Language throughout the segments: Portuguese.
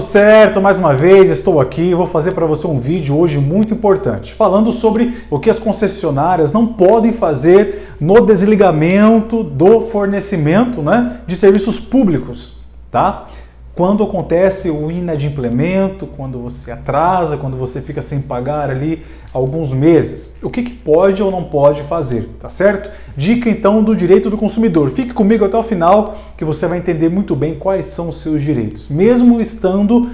Certo, mais uma vez estou aqui, vou fazer para você um vídeo hoje muito importante, falando sobre o que as concessionárias não podem fazer no desligamento do fornecimento, de serviços públicos, tá? Quando acontece o inadimplemento, quando você atrasa, quando você fica sem pagar ali alguns meses, o que pode ou não pode fazer, tá certo? Dica então do direito do consumidor. Fique comigo até o final que você vai entender muito bem quais são os seus direitos, mesmo estando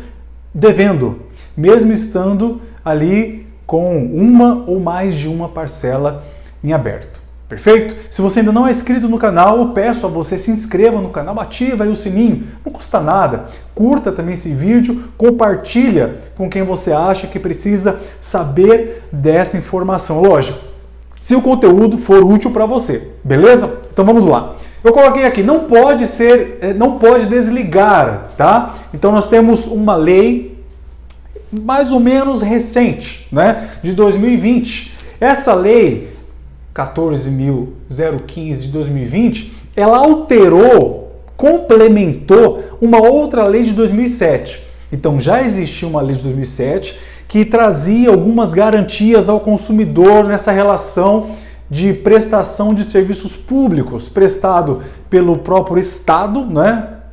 devendo, mesmo estando ali com uma ou mais de uma parcela em aberto. Perfeito? Se você ainda não é inscrito no canal, eu peço a você se inscreva no canal, ativa aí o sininho, não custa nada. Curta também esse vídeo, compartilha com quem você acha que precisa saber dessa informação. Lógico, se o conteúdo for útil para você, beleza? Então vamos lá. Eu coloquei aqui, não pode desligar, tá? Então nós temos uma lei mais ou menos recente, de 2020. Essa lei 14.015 de 2020, ela alterou, complementou uma outra lei de 2007. Então já existia uma lei de 2007 que trazia algumas garantias ao consumidor nessa relação de prestação de serviços públicos prestado pelo próprio Estado,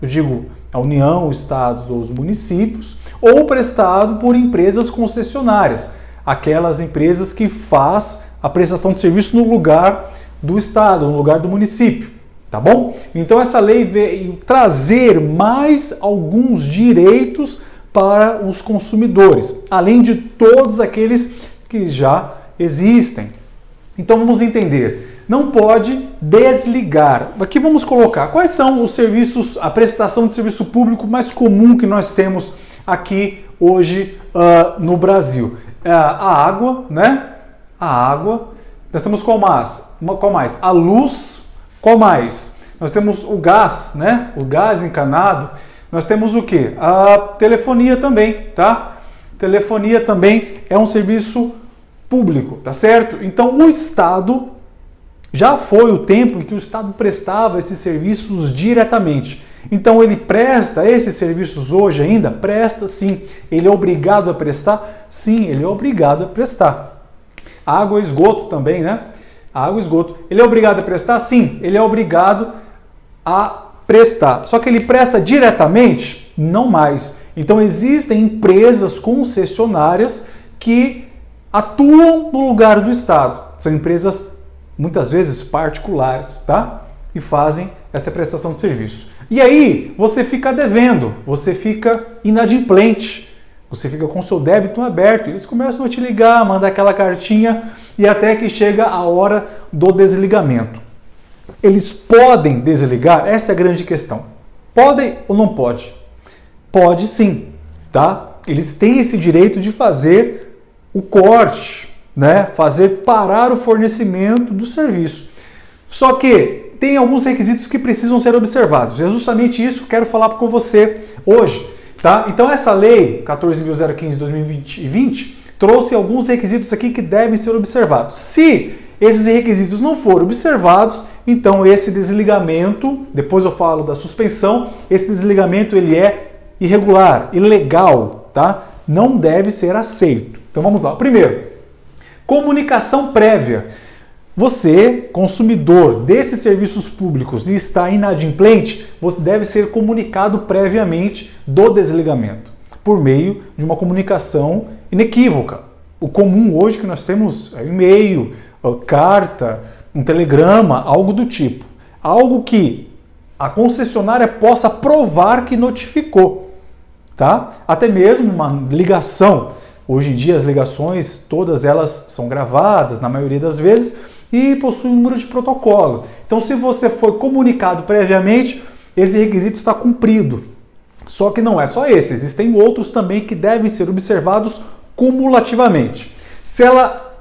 eu digo a União, os estados ou os municípios, ou prestado por empresas concessionárias, aquelas empresas que faz a prestação de serviço no lugar do Estado, no lugar do município, tá bom? Então essa lei veio trazer mais alguns direitos para os consumidores, além de todos aqueles que já existem. Então vamos entender, não pode desligar. Aqui vamos colocar quais são os serviços, a prestação de serviço público mais comum que nós temos aqui hoje no Brasil. A água, A água, nós temos qual mais? A luz, qual mais? Nós temos o gás, O gás encanado. Nós temos o quê? A telefonia também, tá? Telefonia também é um serviço público, tá certo? Então o Estado, já foi o tempo em que o Estado prestava esses serviços diretamente. Então ele presta esses serviços hoje ainda? Presta sim. Ele é obrigado a prestar? Sim, ele é obrigado a prestar. Água e esgoto também, Água e esgoto. Ele é obrigado a prestar? Sim, ele é obrigado a prestar. Só que ele presta diretamente? Não mais. Então existem empresas concessionárias que atuam no lugar do Estado. São empresas, muitas vezes, particulares, tá? E fazem essa prestação de serviço. E aí, você fica devendo, você fica inadimplente. Você fica com o seu débito aberto, eles começam a te ligar, mandar aquela cartinha e até que chega a hora do desligamento. Eles podem desligar? Essa é a grande questão. Podem ou não pode? Pode sim, tá? Eles têm esse direito de fazer o corte, fazer parar o fornecimento do serviço. Só que tem alguns requisitos que precisam ser observados. É justamente isso que eu quero falar com você hoje. Tá? Então essa lei 14.015 de 2020 trouxe alguns requisitos aqui que devem ser observados. Se esses requisitos não forem observados, então esse desligamento, depois eu falo da suspensão, esse desligamento ele é irregular, ilegal, tá? Não deve ser aceito. Então vamos lá. Primeiro, comunicação prévia. Você, consumidor desses serviços públicos e está inadimplente, você deve ser comunicado previamente do desligamento, por meio de uma comunicação inequívoca. O comum hoje que nós temos é e-mail, carta, um telegrama, algo do tipo. Algo que a concessionária possa provar que notificou, tá? Até mesmo uma ligação. Hoje em dia as ligações, todas elas são gravadas, na maioria das vezes, e possui um número de protocolo. Então, se você foi comunicado previamente, esse requisito está cumprido. Só que não é só esse, existem outros também que devem ser observados cumulativamente. Se ela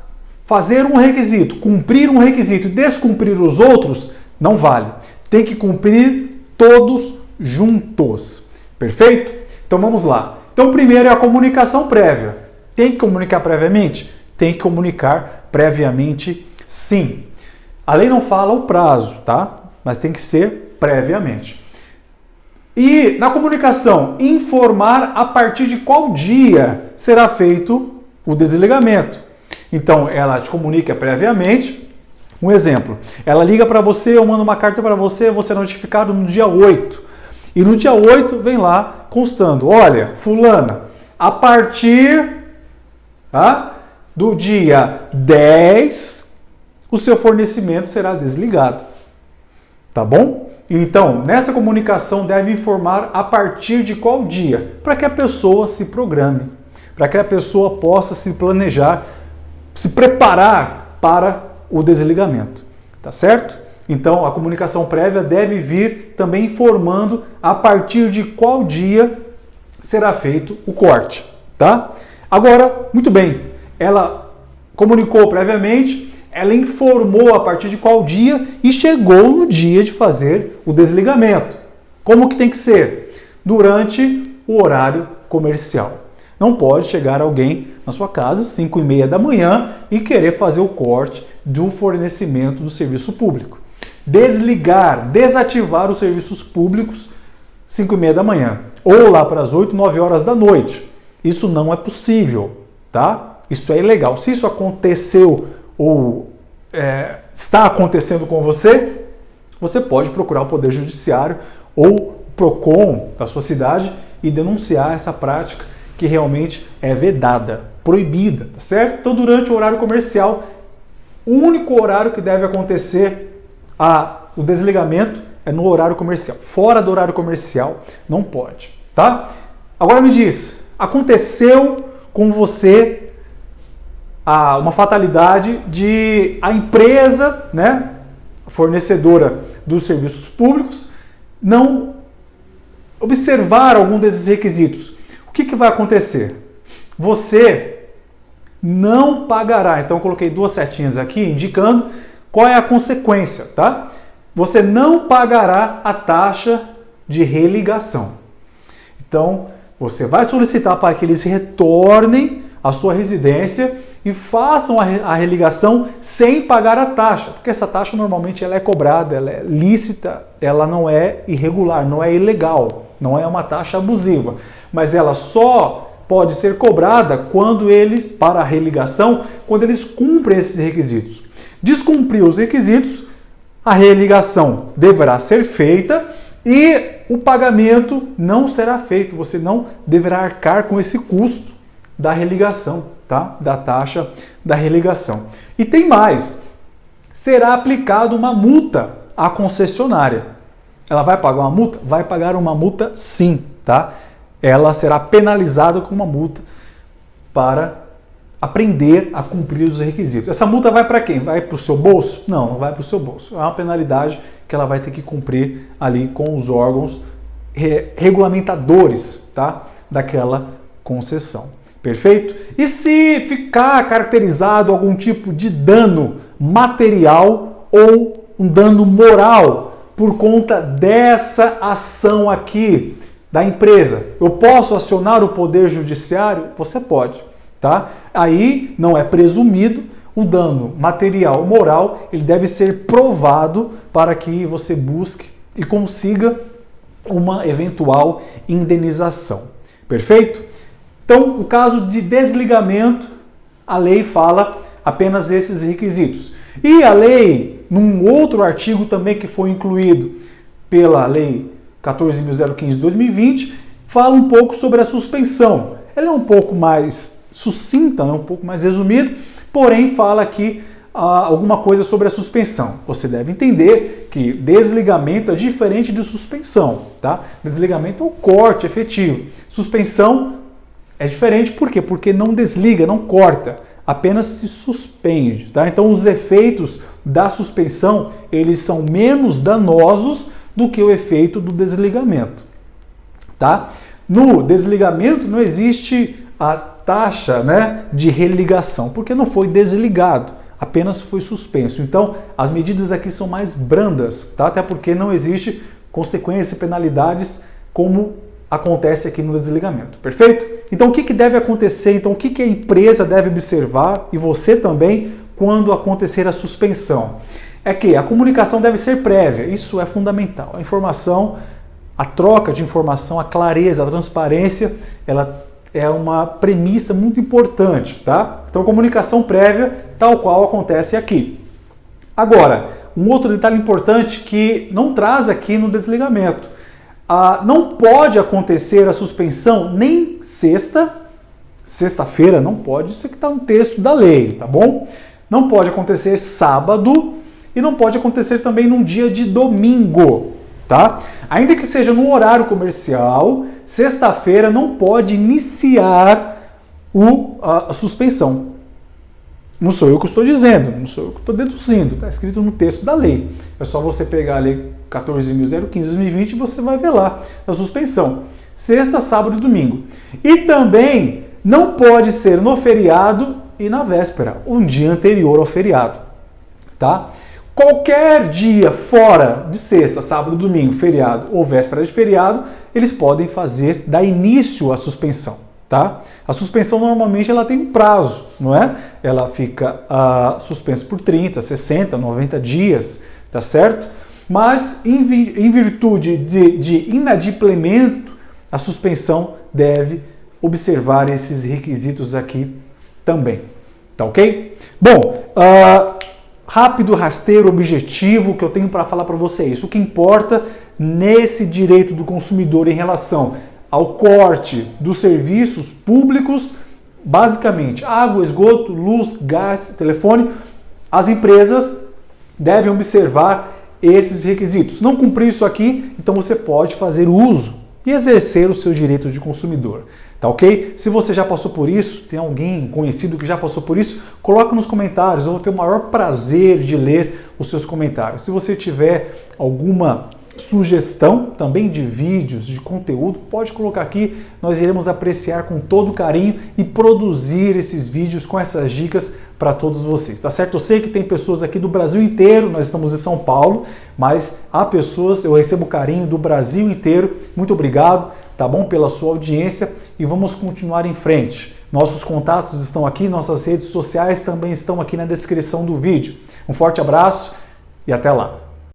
fazer um requisito, cumprir um requisito e descumprir os outros, não vale. Tem que cumprir todos juntos. Perfeito? Então vamos lá. Então, primeiro é a comunicação prévia. Tem que comunicar previamente? Tem que comunicar previamente. Sim, a lei não fala o prazo, tá? Mas tem que ser previamente. E na comunicação, informar a partir de qual dia será feito o desligamento. Então, ela te comunica previamente. Um exemplo, ela liga para você, eu mando uma carta para você, você é notificado no dia 8. E no dia 8 vem lá constando, olha, fulana, a partir do dia 10, o seu fornecimento será desligado. Tá bom? Então, nessa comunicação deve informar a partir de qual dia, para que a pessoa se programe, para que a pessoa possa se planejar, se preparar para o desligamento, tá certo? Então, a comunicação prévia deve vir também informando a partir de qual dia será feito o corte, tá? Agora, muito bem, ela comunicou previamente, ela informou a partir de qual dia e chegou no dia de fazer o desligamento. Como que tem que ser? Durante o horário comercial. Não pode chegar alguém na sua casa às 5h30 da manhã e querer fazer o corte do fornecimento do serviço público. Desligar, desativar os serviços públicos 5h30 da manhã ou lá para as 8, 9 horas da noite. Isso não é possível, tá? Isso é ilegal. Se isso aconteceu ou está acontecendo com você, você pode procurar o Poder Judiciário ou o PROCON da sua cidade e denunciar essa prática que realmente é vedada, proibida, tá certo? Então, durante o horário comercial, o único horário que deve acontecer o desligamento é no horário comercial. Fora do horário comercial, não pode, tá? Agora me diz, aconteceu com você uma fatalidade de a empresa, né, fornecedora dos serviços públicos, não observar algum desses requisitos. O que vai acontecer? Você não pagará. Então eu coloquei duas setinhas aqui indicando qual é a consequência, tá? Você não pagará a taxa de religação. Então você vai solicitar para que eles retornem à sua residência e façam a religação sem pagar a taxa, porque essa taxa normalmente ela é cobrada, ela é lícita, ela não é irregular, não é ilegal, não é uma taxa abusiva, mas ela só pode ser cobrada para a religação, quando eles cumprem esses requisitos. Descumprir os requisitos, a religação deverá ser feita e o pagamento não será feito, você não deverá arcar com esse custo da religação. Tá? Da taxa da religação. E tem mais, será aplicada uma multa à concessionária. Ela vai pagar uma multa? Vai pagar uma multa sim, tá? Ela será penalizada com uma multa para aprender a cumprir os requisitos. Essa multa vai para quem? Vai para o seu bolso? Não, não vai para o seu bolso. É uma penalidade que ela vai ter que cumprir ali com os órgãos regulamentadores, tá? Daquela concessão. Perfeito? E se ficar caracterizado algum tipo de dano material ou um dano moral por conta dessa ação aqui da empresa, eu posso acionar o Poder Judiciário? Você pode, tá? Aí não é presumido o dano material ou moral, ele deve ser provado para que você busque e consiga uma eventual indenização. Perfeito? Então, o caso de desligamento, a lei fala apenas esses requisitos. E a lei, num outro artigo também que foi incluído pela Lei 14.015 de 2020, fala um pouco sobre a suspensão. Ela é um pouco mais sucinta, um pouco mais resumida, porém fala aqui alguma coisa sobre a suspensão. Você deve entender que desligamento é diferente de suspensão, tá? Desligamento é o corte efetivo. Suspensão é diferente, por quê? Porque não desliga, não corta, apenas se suspende, tá? Então os efeitos da suspensão, eles são menos danosos do que o efeito do desligamento, tá? No desligamento não existe a taxa, né, de religação, porque não foi desligado, apenas foi suspenso. Então as medidas aqui são mais brandas, tá? Até porque não existe consequências e penalidades como acontece aqui no desligamento, perfeito? Então o que deve acontecer, então o que a empresa deve observar e você também quando acontecer a suspensão? É que a comunicação deve ser prévia, isso é fundamental. A informação A troca de informação, a clareza, a transparência, ela é uma premissa muito importante, tá? Então, comunicação prévia, tal qual acontece aqui. Agora, um outro detalhe importante que não traz aqui no desligamento. Não pode acontecer a suspensão nem sexta-feira, não pode, isso aqui está no texto da lei, tá bom? Não pode acontecer sábado e não pode acontecer também num dia de domingo, tá? Ainda que seja no horário comercial, sexta-feira não pode iniciar a suspensão. Não sou eu que estou dizendo, não sou eu que estou deduzindo, está escrito no texto da lei. É só você pegar a lei 14.015/2020 e você vai ver lá a suspensão. Sexta, sábado e domingo. E também não pode ser no feriado e na véspera, um dia anterior ao feriado, tá? Qualquer dia fora de sexta, sábado, domingo, feriado ou véspera de feriado, eles podem dar início à suspensão. Tá? A suspensão normalmente ela tem um prazo, não é? Ela fica suspensa por 30, 60, 90 dias, tá certo? Mas em virtude de inadimplemento, a suspensão deve observar esses requisitos aqui também, tá ok? Bom, rápido, rasteiro, objetivo que eu tenho para falar para vocês. O que importa nesse direito do consumidor em relação ao corte dos serviços públicos, basicamente água, esgoto, luz, gás, telefone, as empresas devem observar esses requisitos. Não cumprir isso aqui, então você pode fazer uso e exercer o seu direito de consumidor. Tá ok? Se você já passou por isso, tem alguém conhecido que já passou por isso, coloca nos comentários, eu vou ter o maior prazer de ler os seus comentários. Se você tiver alguma sugestão também de vídeos, de conteúdo, pode colocar aqui, nós iremos apreciar com todo carinho e produzir esses vídeos com essas dicas para todos vocês, tá certo? Eu sei que tem pessoas aqui do Brasil inteiro, nós estamos em São Paulo, mas há pessoas, eu recebo carinho do Brasil inteiro, muito obrigado, tá bom? Pela sua audiência e vamos continuar em frente. Nossos contatos estão aqui, nossas redes sociais também estão aqui na descrição do vídeo. Um forte abraço e até lá!